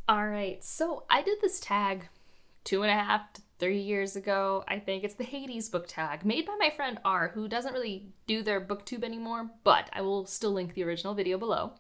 All right, so I did this tag 2.5 to 3 years ago. I think it's the Hades book tag made by my friend R, who doesn't really do their booktube anymore, but I will still link the original video below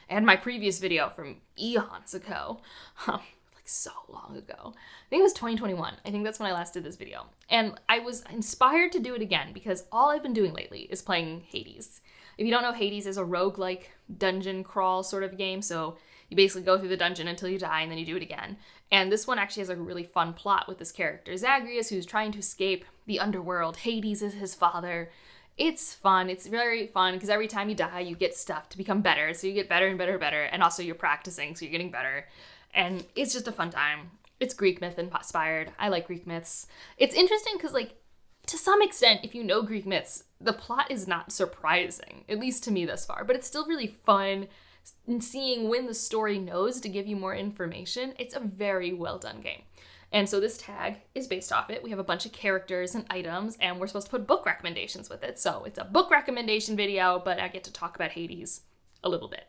and my previous video from eons ago. Like so long ago. I think it was 2021. I think that's when I last did this video. And I was inspired to do it again because all I've been doing lately is playing Hades. If you don't know, Hades is a roguelike dungeon crawl sort of game, so you basically go through the dungeon until you die and then you do it again. And this one actually has a really fun plot with this character, Zagreus, who's trying to escape the underworld. Hades is his father. It's fun. It's very fun because every time you die, you get stuff to become better. So you get better and better and better. And also you're practicing, so you're getting better. And it's just a fun time. It's Greek myth inspired. I like Greek myths. It's interesting because, like, to some extent, if you know Greek myths, the plot is not surprising, at least to me thus far. But it's still really fun seeing when the story knows to give you more information. It's a very well done game. And so this tag is based off it. We have a bunch of characters and items, and we're supposed to put book recommendations with it. So it's a book recommendation video, but I get to talk about Hades a little bit.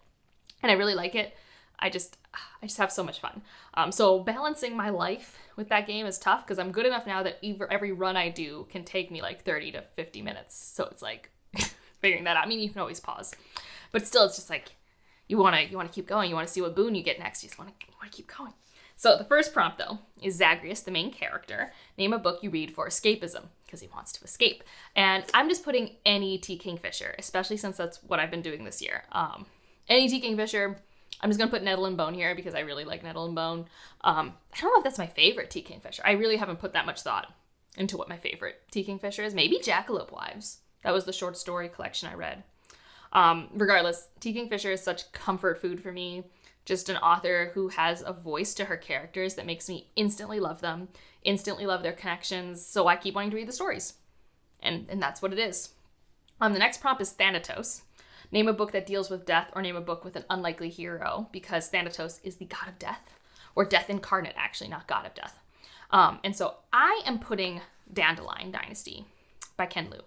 And I really like it. I just have so much fun. So balancing my life with that game is tough because I'm good enough now that every run I do can take me like 30 to 50 minutes. So it's like figuring that out. I mean, you can always pause, but still it's just like, you want to keep going. You want to see what boon you get next. You just want to keep going. So the first prompt, though, is Zagreus, the main character. Name a book you read for escapism, because he wants to escape. And I'm just putting any T. Kingfisher, especially since that's what I've been doing this year. Any T. Kingfisher. I'm just going to put Nettle and Bone here because I really like Nettle and Bone. I don't know if that's my favorite T. Kingfisher. I really haven't put that much thought into what my favorite T. Kingfisher is. Maybe Jackalope Wives. That was the short story collection I read. Regardless, T. Kingfisher is such comfort food for me. Just an author who has a voice to her characters that makes me instantly love them, instantly love their connections, so I keep wanting to read the stories. And that's what it is. The next prompt is Thanatos. Name a book that deals with death, or name a book with an unlikely hero, because Thanatos is the god of death, or death incarnate, actually, not god of death. And so I am putting Dandelion Dynasty by Ken Liu,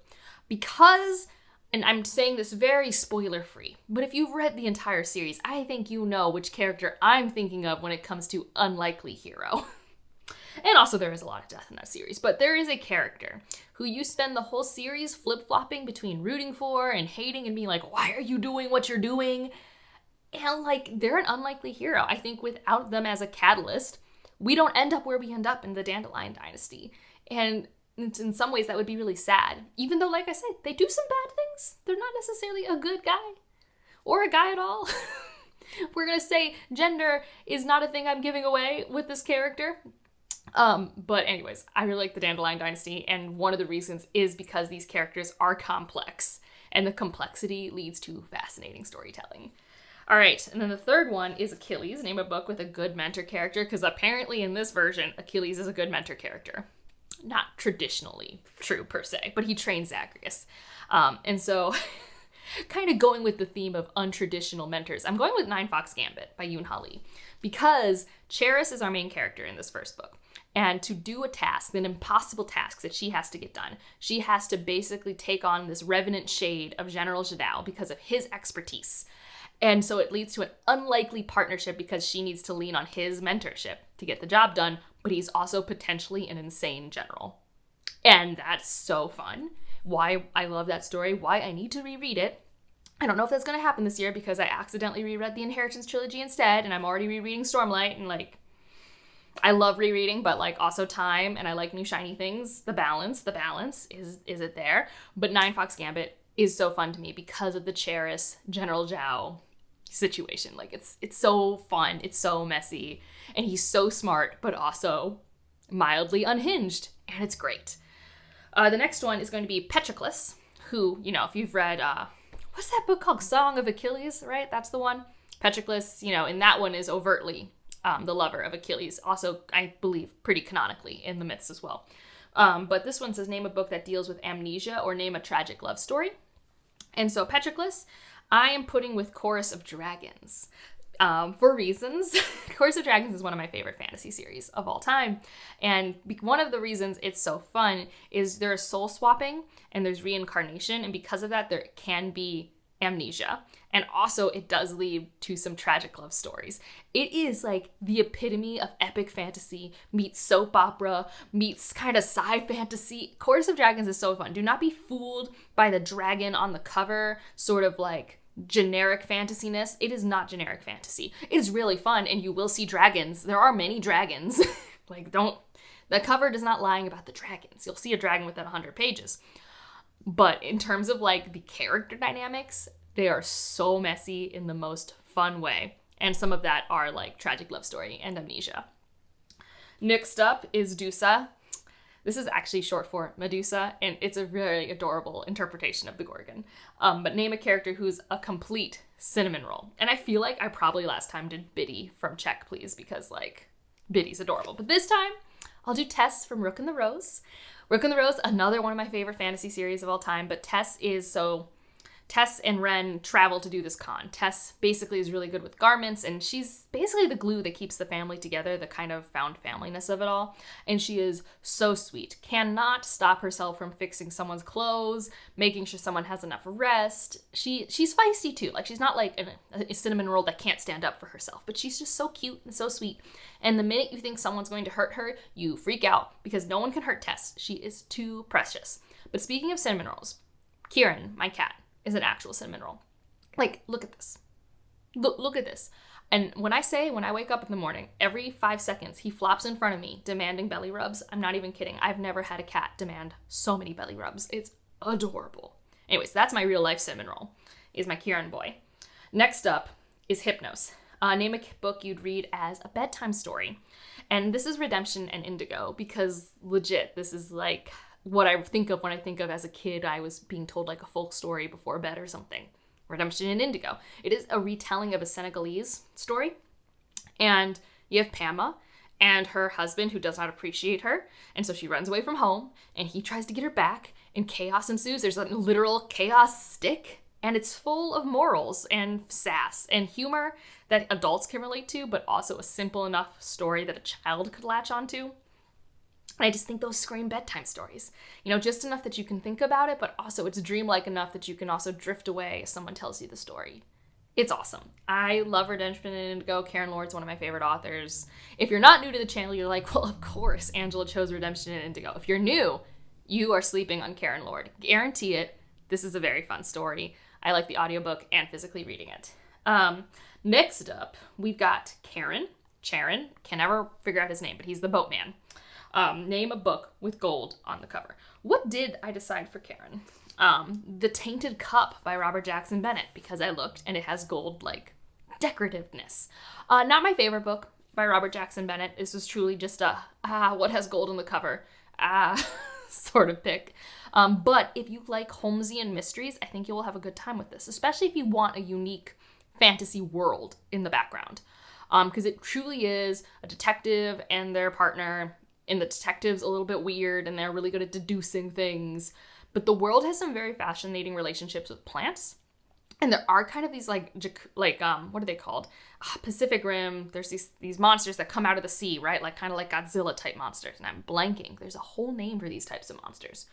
because, and I'm saying this very spoiler-free, but if you've read the entire series, I think you know which character I'm thinking of when it comes to unlikely hero. And also there is a lot of death in that series, but there is a character who you spend the whole series flip-flopping between rooting for and hating and being like, why are you doing what you're doing? And like, they're an unlikely hero. I think without them as a catalyst, we don't end up where we end up in the Dandelion Dynasty. And in some ways that would be really sad. Even though, like I said, they do some bad things. They're not necessarily a good guy or a guy at all. We're going to say gender is not a thing I'm giving away with this character. But anyways, I really like the Dandelion Dynasty, and one of the reasons is because these characters are complex, and the complexity leads to fascinating storytelling. All right, and then the third one is Achilles. Name a book with a good mentor character, because apparently in this version, Achilles is a good mentor character. Not traditionally true per se, but he trains Zagreus. And so kind of going with the theme of untraditional mentors, I'm going with Nine Fox Gambit by Yoon Ha Lee, because Charon is our main character in this first book. And to do a task, an impossible task that she has to get done, she has to basically take on this revenant shade of General Jadao because of his expertise. And so it leads to an unlikely partnership because she needs to lean on his mentorship to get the job done, but he's also potentially an insane general. And that's so fun. Why I love that story, why I need to reread it. I don't know if that's going to happen this year because I accidentally reread the Inheritance trilogy instead, and I'm already rereading Stormlight, and like, I love rereading, but like also time, and I like new shiny things. The balance, is it there? But Nine Fox Gambit is so fun to me because of the Charis General Zhao situation. Like, it's so fun, it's so messy, and he's so smart, but also mildly unhinged, and it's great. The next one is going to be Patroclus, who, you know, if you've read, what's that book called? Song of Achilles, right? That's the one. Patroclus, you know, in that one is overtly the lover of Achilles. Also, I believe, pretty canonically in the myths as well. But this one says, name a book that deals with amnesia or name a tragic love story. And so Patroclus, I am putting with Chorus of Dragons. For reasons. Chorus of Dragons is one of my favorite fantasy series of all time. And one of the reasons it's so fun is there's soul swapping and there's reincarnation. And because of that, there can be amnesia. And also it does lead to some tragic love stories. It is like the epitome of epic fantasy meets soap opera meets kind of sci fantasy. Chorus of Dragons is so fun. Do not be fooled by the dragon on the cover, sort of like generic fantasyness. It is not generic fantasy. It is really fun, and you will see dragons. There are many dragons. The cover is not lying about the dragons. You'll see a dragon within 100 pages. But in terms of like the character dynamics, they are so messy in the most fun way. And some of that are like tragic love story and amnesia. Next up is Dusa. This is actually short for Medusa, and it's a really adorable interpretation of the Gorgon. But name a character who's a complete cinnamon roll. And I feel like I probably last time did Biddy from Check Please, because like Biddy's adorable. But this time I'll do Tess from Rook and the Rose. Rook and the Rose, another one of my favorite fantasy series of all time, but Tess and Ren travel to do this con. Tess basically is really good with garments, and she's basically the glue that keeps the family together, the kind of found familyness of it all. And she is so sweet. Cannot stop herself from fixing someone's clothes, making sure someone has enough rest. She's feisty too. Like, she's not like a cinnamon roll that can't stand up for herself, but she's just so cute and so sweet. And the minute you think someone's going to hurt her, you freak out, because no one can hurt Tess. She is too precious. But speaking of cinnamon rolls, Kieran, my cat, is an actual cinnamon roll. Like, look at this. Look at this. And when I wake up in the morning, every 5 seconds, he flops in front of me demanding belly rubs. I'm not even kidding. I've never had a cat demand so many belly rubs. It's adorable. Anyways, that's my real life cinnamon roll, is my Kieran boy. Next up is Hypnos. Name a book you'd read as a bedtime story. And this is Redemption and Indigo, because legit, this is like what I think of when I think of as a kid, I was being told like a folk story before bed or something. Redemption and Indigo. It is a retelling of a Senegalese story. And you have Pama and her husband who does not appreciate her. And so she runs away from home and he tries to get her back and chaos ensues. There's a literal chaos stick, and it's full of morals and sass and humor that adults can relate to, but also a simple enough story that a child could latch onto. And I just think those scream bedtime stories. You know, just enough that you can think about it, but also it's dreamlike enough that you can also drift away as someone tells you the story. It's awesome. I love Redemption and Indigo. Karen Lord's one of my favorite authors. If you're not new to the channel, you're like, well, of course, Angela chose Redemption and Indigo. If you're new, you are sleeping on Karen Lord. Guarantee it. This is a very fun story. I like the audiobook and physically reading it. Next up, we've got Charon. Can never figure out his name, but he's the boatman. Name a book with gold on the cover. What did I decide for Charon? The Tainted Cup by Robert Jackson Bennett, because I looked and it has gold, like, decorativeness. Not my favorite book by Robert Jackson Bennett. This was truly just a, what has gold on the cover, sort of pick. But if you like Holmesian mysteries, I think you will have a good time with this, especially if you want a unique fantasy world in the background. Because it truly is a detective and their partner, and the detective's a little bit weird and they're really good at deducing things. But the world has some very fascinating relationships with plants. And there are kind of these like what are they called? Pacific Rim. There's these monsters that come out of the sea, right? Like kind of like Godzilla type monsters. And I'm blanking. There's a whole name for these types of monsters.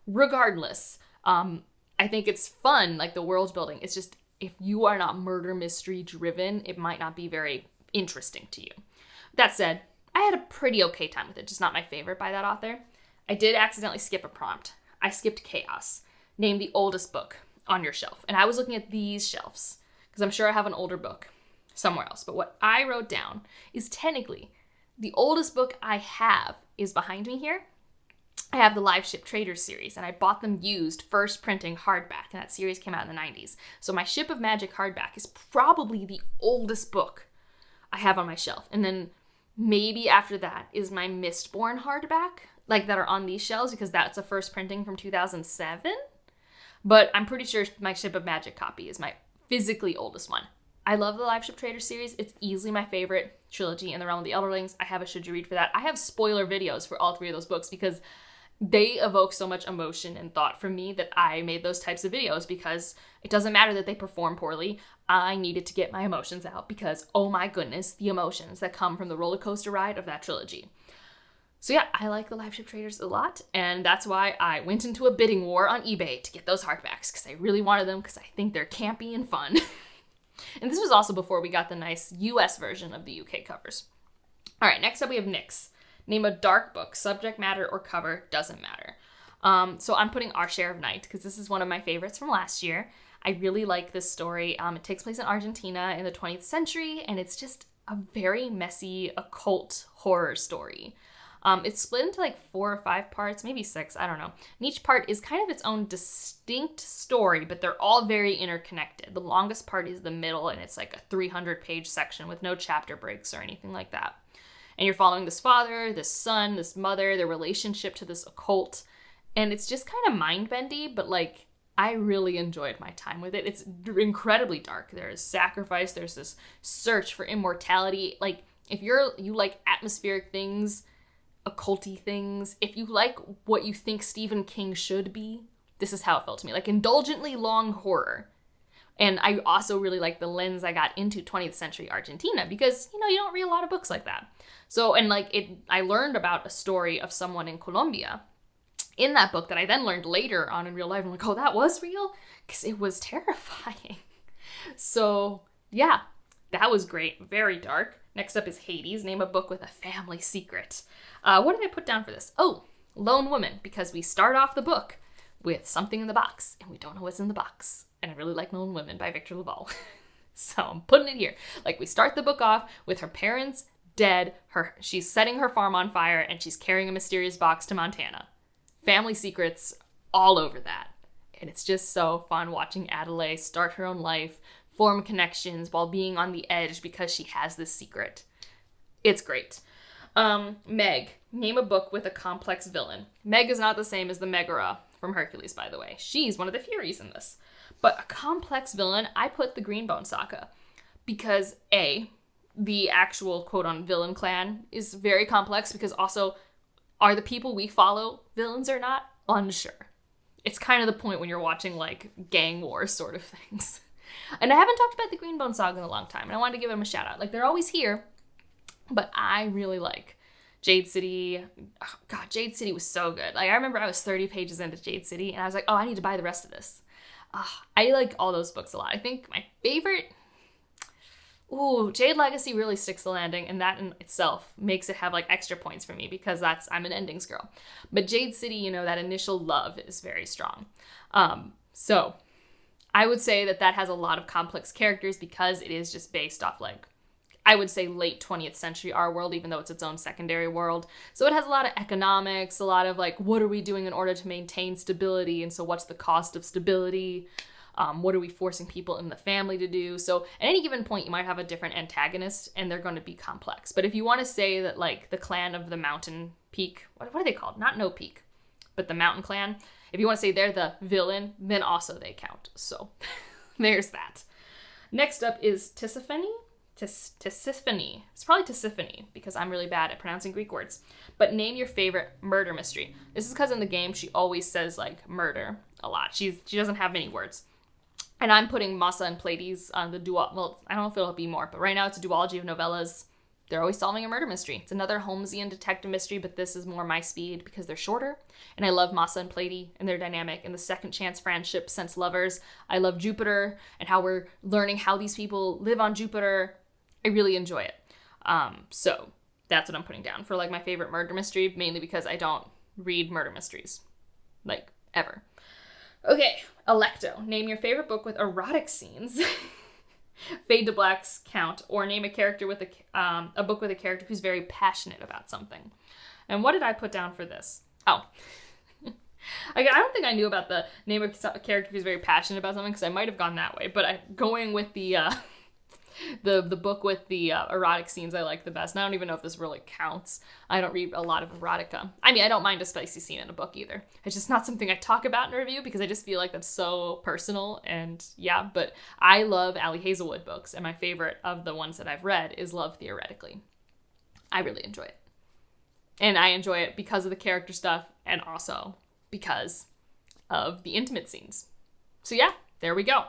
Regardless, I think it's fun, like the world building. It's just, if you are not murder mystery driven, it might not be very interesting to you. That said, I had a pretty okay time with it, just not my favorite by that author. I did accidentally skip a prompt. I skipped Chaos. Name the oldest book on your shelf. And I was looking at these shelves, because I'm sure I have an older book somewhere else. But what I wrote down is technically the oldest book I have is behind me here. I have the Liv Ship Traders series, and I bought them used, first printing hardback, and that series came out in the 90s. So my Ship of Magic hardback is probably the oldest book I have on my shelf. And then maybe after that is my Mistborn hardback, like that are on these shelves, because that's a first printing from 2007. But I'm pretty sure my Ship of Magic copy is my physically oldest one. I love the Liv Ship Traders series. It's easily my favorite trilogy in the realm of the Elderlings. I have a should you read for that. I have spoiler videos for all three of those books because they evoke so much emotion and thought from me that I made those types of videos, because it doesn't matter that they perform poorly. I needed to get my emotions out because, oh my goodness, the emotions that come from the roller coaster ride of that trilogy. So yeah, I like the Liv Ship Traders a lot, and that's why I went into a bidding war on eBay to get those hardbacks, because I really wanted them, because I think they're campy and fun. And this was also before we got the nice US version of the UK covers. All right, next up we have Nyx. Name a dark book, subject matter or cover, doesn't matter. So I'm putting Our Share of Night, because this is one of my favorites from last year. I really like this story. It takes place in Argentina in the 20th century, and it's just a very messy occult horror story. It's split into like 4 or 5 parts, maybe 6, I don't know. And each part is kind of its own distinct story, but they're all very interconnected. The longest part is the middle, and it's like a 300-page section with no chapter breaks or anything like that. And you're following this father, this son, this mother, their relationship to this occult. And it's just kind of mind-bendy, but like, I really enjoyed my time with it. It's incredibly dark. There's sacrifice, there's this search for immortality. Like, if you like atmospheric things, occulty things, if you like what you think Stephen King should be, this is how it felt to me. Like, indulgently long horror. And I also really like the lens I got into 20th century Argentina, because, you don't read a lot of books like that. So, and like, I learned about a story of someone in Colombia in that book that I then learned later on in real life. I'm like, oh, that was real? Because it was terrifying. So, yeah, that was great. Very dark. Next up is Hades. Name a book with a family secret. What did I put down for this? Oh, Lone Woman, because we start off the book with something in the box, and we don't know what's in the box. And I really like Lone Woman by Victor Laval. So I'm putting it here. Like, we start the book off with her parents dead, she's setting her farm on fire, and she's carrying a mysterious box to Montana. Family secrets all over that. And it's just so fun watching Adelaide start her own life, form connections while being on the edge because she has this secret. It's great. Meg. Name a book with a complex villain. Meg is not the same as the Megara from Hercules, by the way. She's one of the Furies in this. But a complex villain, I put the Greenbone Saga. Because A, the actual quote-on villain clan is very complex, because also, are the people we follow villains or not? Unsure. It's kind of the point when you're watching, like, gang wars sort of things. And I haven't talked about the Greenbone Saga in a long time, and I wanted to give them a shout out. Like, they're always here, but I really like Jade City. Oh, God, Jade City was so good. Like, I remember I was 30 pages into Jade City, and I was like, oh, I need to buy the rest of this. I like all those books a lot. I think my favorite... Ooh, Jade Legacy really sticks the landing, and that in itself makes it have, like, extra points for me, because I'm an endings girl. But Jade City, that initial love is very strong. So I would say that has a lot of complex characters, because it is just based off, like, I would say late 20th century our world, even though it's its own secondary world. So it has a lot of economics, a lot of, like, what are we doing in order to maintain stability? And so what's the cost of stability? What are we forcing people in the family to do? So at any given point, you might have a different antagonist, and they're going to be complex. But if you want to say that, like, the clan of the Mountain Peak, what are they called? Not No Peak, but the Mountain Clan. If you want to say they're the villain, then also they count. So there's that. Next up is Tisiphone. Tisiphone. It's probably Tisiphone, because I'm really bad at pronouncing Greek words. But name your favorite murder mystery. This is because in the game, she always says, like, murder a lot. She doesn't have many words. And I'm putting Massa and Pleiades on the dual... Well, I don't know if it'll be more, but right now it's a duology of novellas. They're always solving a murder mystery. It's another Holmesian detective mystery, but this is more my speed because they're shorter. And I love Massa and Pleiades and their dynamic and the second chance friendship since lovers. I love Jupiter and how we're learning how these people live on Jupiter. I really enjoy it. So that's what I'm putting down for, like, my favorite murder mystery, mainly because I don't read murder mysteries, like, ever. Okay, Alecto. Name your favorite book with erotic scenes. Fade to Black's count, or name a character with a book with a character who's very passionate about something. And what did I put down for this? Oh, I don't think I knew about the name of a character who's very passionate about something, because I might have gone that way. But I'm going with the book with the erotic scenes I like the best. And I don't even know if this really counts. I don't read a lot of erotica. I mean, I don't mind a spicy scene in a book either. It's just not something I talk about in a review, because I just feel like that's so personal. And yeah, but I love Ali Hazelwood books, and my favorite of the ones that I've read is Love Theoretically. I really enjoy it. And I enjoy it because of the character stuff, and also because of the intimate scenes. So yeah, there we go.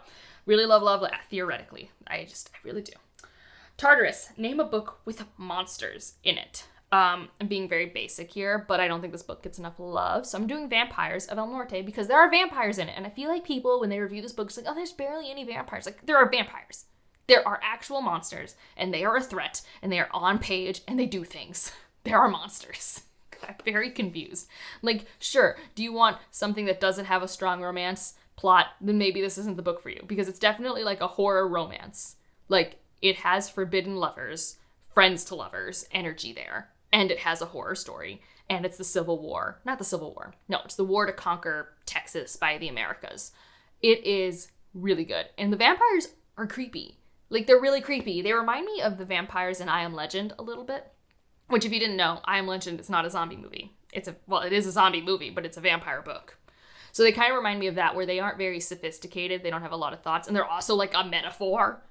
Really love Theoretically. I really do. Tartarus. Name a book with monsters in it. I'm being very basic here, but I don't think this book gets enough love. So I'm doing Vampires of El Norte because there are vampires in it. And I feel like people, when they review this book, it's like, oh, there's barely any vampires. Like, there are vampires. There are actual monsters, and they are a threat, and they are on page, and they do things. There are monsters. I'm very confused. Like, sure, do you want something that doesn't have a strong romance plot? Then maybe this isn't the book for you, because it's definitely like a horror romance. Like, it has forbidden lovers, friends to lovers energy there. And it has a horror story. And it's the Civil War. Not the Civil War. No, it's the war to conquer Texas by the Americas. It is really good. And the vampires are creepy. Like, they're really creepy. They remind me of the vampires in I Am Legend a little bit. Which, if you didn't know, I Am Legend is not a zombie movie. It is a zombie movie, but it's a vampire book. So they kind of remind me of that, where they aren't very sophisticated. They don't have a lot of thoughts. And they're also like a metaphor,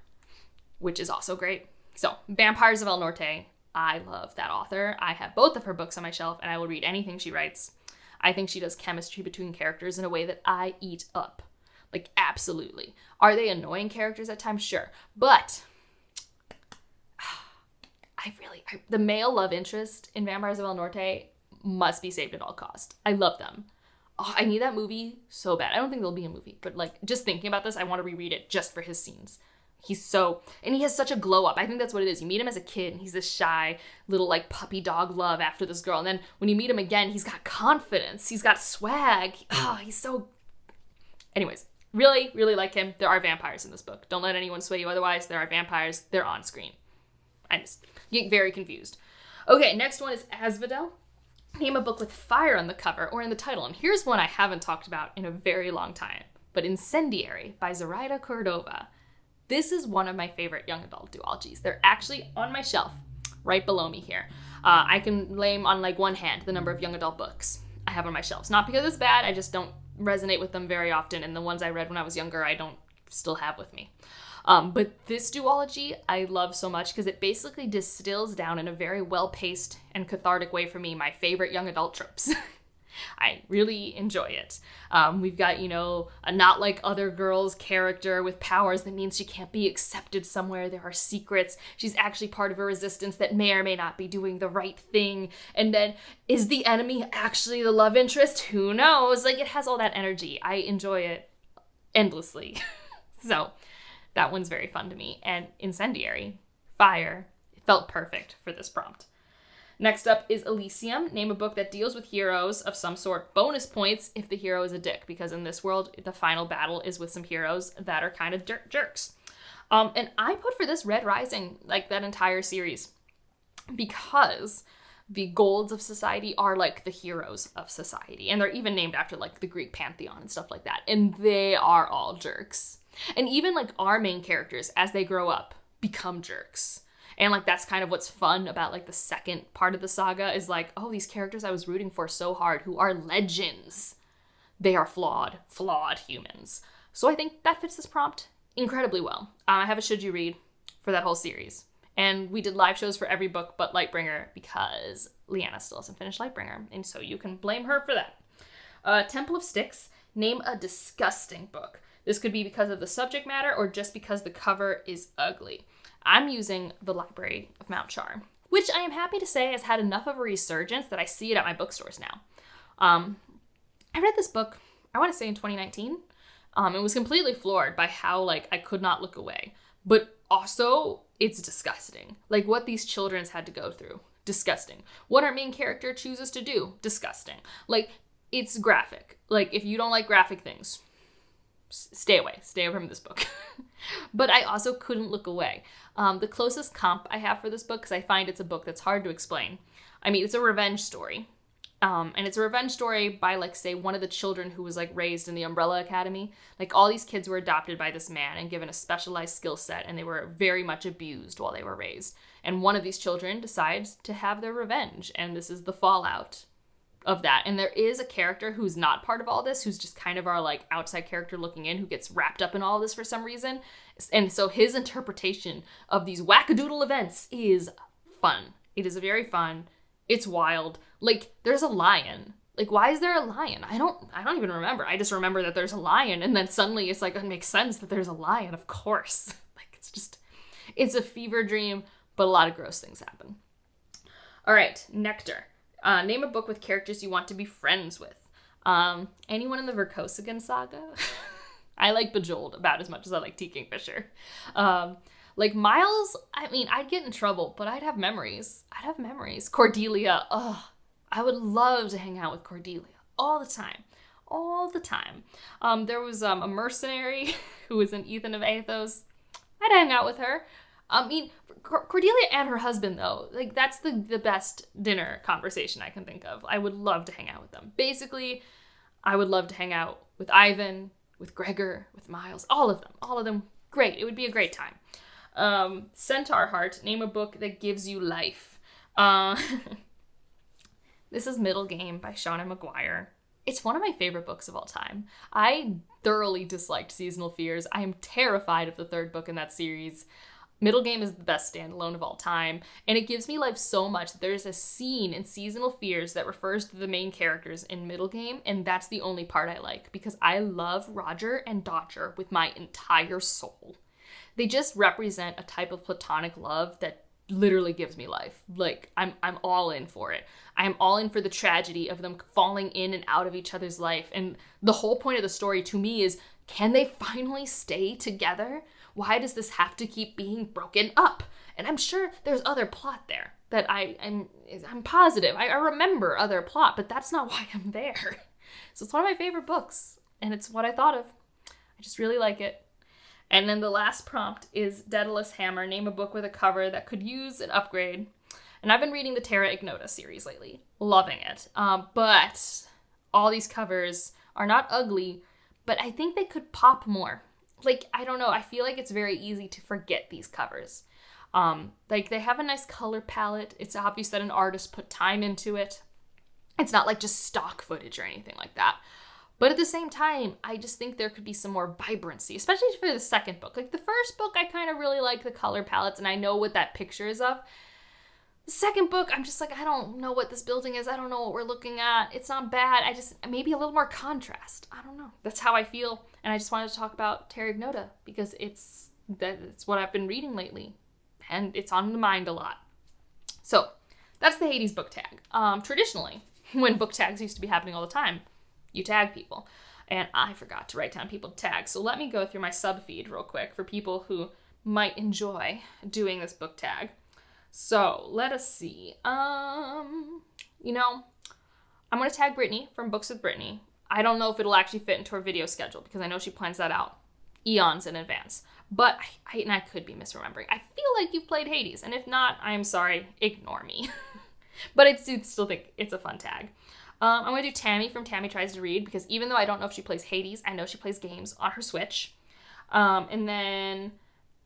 which is also great. So, Vampires of El Norte. I love that author. I have both of her books on my shelf, and I will read anything she writes. I think she does chemistry between characters in a way that I eat up. Like, absolutely. Are they annoying characters at times? Sure. But the male love interest in Vampires of El Norte must be saved at all cost. I love them. Oh, I need that movie so bad. I don't think there'll be a movie, but like, just thinking about this, I want to reread it just for his scenes. He has such a glow up. I think that's what it is. You meet him as a kid, and he's this shy little like puppy dog love after this girl. And then when you meet him again, he's got confidence. He's got swag. Oh, he's so... Anyways, really, really like him. There are vampires in this book. Don't let anyone sway you otherwise. There are vampires. They're on screen. I just get very confused. Okay, next one is Asphodel. Name a book with fire on the cover or in the title. And here's one I haven't talked about in a very long time. But Incendiary by Zoraida Cordova. This is one of my favorite young adult duologies. They're actually on my shelf right below me here. I can name on like one hand the number of young adult books I have on my shelves. Not because it's bad, I just don't resonate with them very often. And the ones I read when I was younger, I don't still have with me. But this duology I love so much because it basically distills down in a very well-paced and cathartic way for me my favorite young adult tropes. I really enjoy it. We've got, a not like other girls character with powers that means she can't be accepted somewhere. There are secrets. She's actually part of a resistance that may or may not be doing the right thing. And then, is the enemy actually the love interest? Who knows? Like, it has all that energy. I enjoy it endlessly. So, that one's very fun to me. And Incendiary, fire, it felt perfect for this prompt. Next up is Elysium. Name a book that deals with heroes of some sort. Bonus points if the hero is a dick, because in this world, the final battle is with some heroes that are kind of jerks. And I put for this Red Rising, like that entire series, because the golds of society are like the heroes of society. And they're even named after like the Greek pantheon and stuff like that. And they are all jerks. And even like our main characters, as they grow up, become jerks. And, like, that's kind of what's fun about, like, the second part of the saga is, like, oh, these characters I was rooting for so hard who are legends. They are flawed humans. So I think that fits this prompt incredibly well. I have a should you read for that whole series. And we did live shows for every book but Lightbringer because Leanna still hasn't finished Lightbringer. And so you can blame her for that. Temple of Styx. Name a disgusting book. This could be because of the subject matter or just because the cover is ugly. I'm using The Library of Mount Char, which I am happy to say has had enough of a resurgence that I see it at my bookstores now. I read this book, I want to say in 2019. It was completely floored by how, like, I could not look away. But also, it's disgusting. Like, what these children had to go through. Disgusting. What our main character chooses to do. Disgusting. Like, it's graphic. Like, if you don't like graphic things, stay away from this book. But I also couldn't look away. The closest comp I have for this book, because I find it's a book that's hard to explain. I mean, it's a revenge story. And it's a revenge story by, like, say, one of the children who was, like, raised in the Umbrella Academy. Like, all these kids were adopted by this man and given a specialized skill set, and they were very much abused while they were raised. And one of these children decides to have their revenge, and this is the fallout of that. And there is a character who's not part of all this, who's just kind of our, like, outside character looking in, who gets wrapped up in all this for some reason. And so his interpretation of these wackadoodle events is fun. It is very fun. It's wild. Like, there's a lion. Like, why is there a lion? I don't even remember. I just remember that there's a lion, and then suddenly it's like, it makes sense that there's a lion, of course. Like, it's a fever dream, but a lot of gross things happen. All right, Nectar. Name a book with characters you want to be friends with. Anyone in the Verkosigan saga? I like Bejeweled about as much as I like T. Kingfisher. Like Miles, I mean, I'd get in trouble, but I'd have memories. Cordelia, I would love to hang out with Cordelia all the time. There was a mercenary who was an Ethan of Athos. I'd hang out with her. I mean, Cordelia and her husband, though, like, that's the best dinner conversation I can think of. I would love to hang out with them. Basically, I would love to hang out with Ivan, with Gregor, with Miles, all of them. Great. It would be a great time. Centaur Heart, name a book that gives you life. This is Middle Game by Shauna McGuire. It's one of my favorite books of all time. I thoroughly disliked Seasonal Fears. I am terrified of the third book in that series. Middle Game is the best standalone of all time, and it gives me life so much that there's a scene in Seasonal Fears that refers to the main characters in Middle Game, and that's the only part I like, because I love Roger and Dodger with my entire soul. They just represent a type of platonic love that literally gives me life. Like, I'm all in for it. I'm all in for the tragedy of them falling in and out of each other's life, and the whole point of the story to me is, can they finally stay together? Why does this have to keep being broken up? And I'm sure there's other plot there that I'm positive. I remember other plot, but that's not why I'm there. So it's one of my favorite books, and it's what I thought of. I just really like it. And then the last prompt is Daedalus Hammer. Name a book with a cover that could use an upgrade. And I've been reading the Terra Ignota series lately. Loving it. But all these covers are not ugly, but I think they could pop more. Like, I don't know. I feel like it's very easy to forget these covers. Like, they have a nice color palette. It's obvious that an artist put time into it. It's not like just stock footage or anything like that. But at the same time, I just think there could be some more vibrancy, especially for the second book. Like, the first book, I kind of really like the color palettes, and I know what that picture is of. The second book, I'm just like, I don't know what this building is. I don't know what we're looking at. It's not bad. Maybe a little more contrast. I don't know. That's how I feel. And I just wanted to talk about Terra Ignota because it's what I've been reading lately. And it's on the mind a lot. So, that's the Hades book tag. Traditionally, when book tags used to be happening all the time, you tag people. And I forgot to write down people to tag. So let me go through my sub feed real quick for people who might enjoy doing this book tag. So let us see. I'm going to tag Brittany from Books with Brittany. I don't know if it'll actually fit into her video schedule because I know she plans that out eons in advance. But I could be misremembering. I feel like you've played Hades. And if not, I'm sorry. Ignore me. But I do still think it's a fun tag. I'm going to do Tammy from Tammy Tries to Read, because even though I don't know if she plays Hades, I know she plays games on her Switch. And then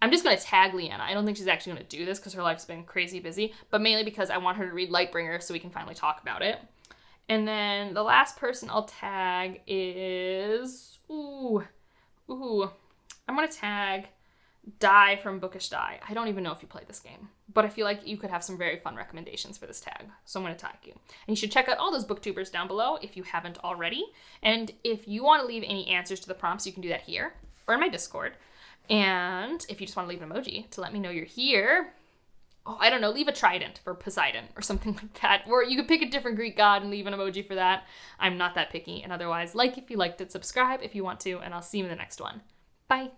I'm just going to tag Leanna. I don't think she's actually going to do this because her life's been crazy busy, but mainly because I want her to read Lightbringer so we can finally talk about it. And then the last person I'll tag is... I'm going to tag Die from Bookish Die. I don't even know if you play this game, but I feel like you could have some very fun recommendations for this tag, so I'm going to tag you. And you should check out all those booktubers down below if you haven't already. And if you want to leave any answers to the prompts, you can do that here or in my Discord. And if you just want to leave an emoji to let me know you're here, I don't know, leave a trident for Poseidon or something like that. Or you could pick a different Greek god and leave an emoji for that. I'm not that picky. And otherwise, like if you liked it, subscribe if you want to, and I'll see you in the next one. Bye.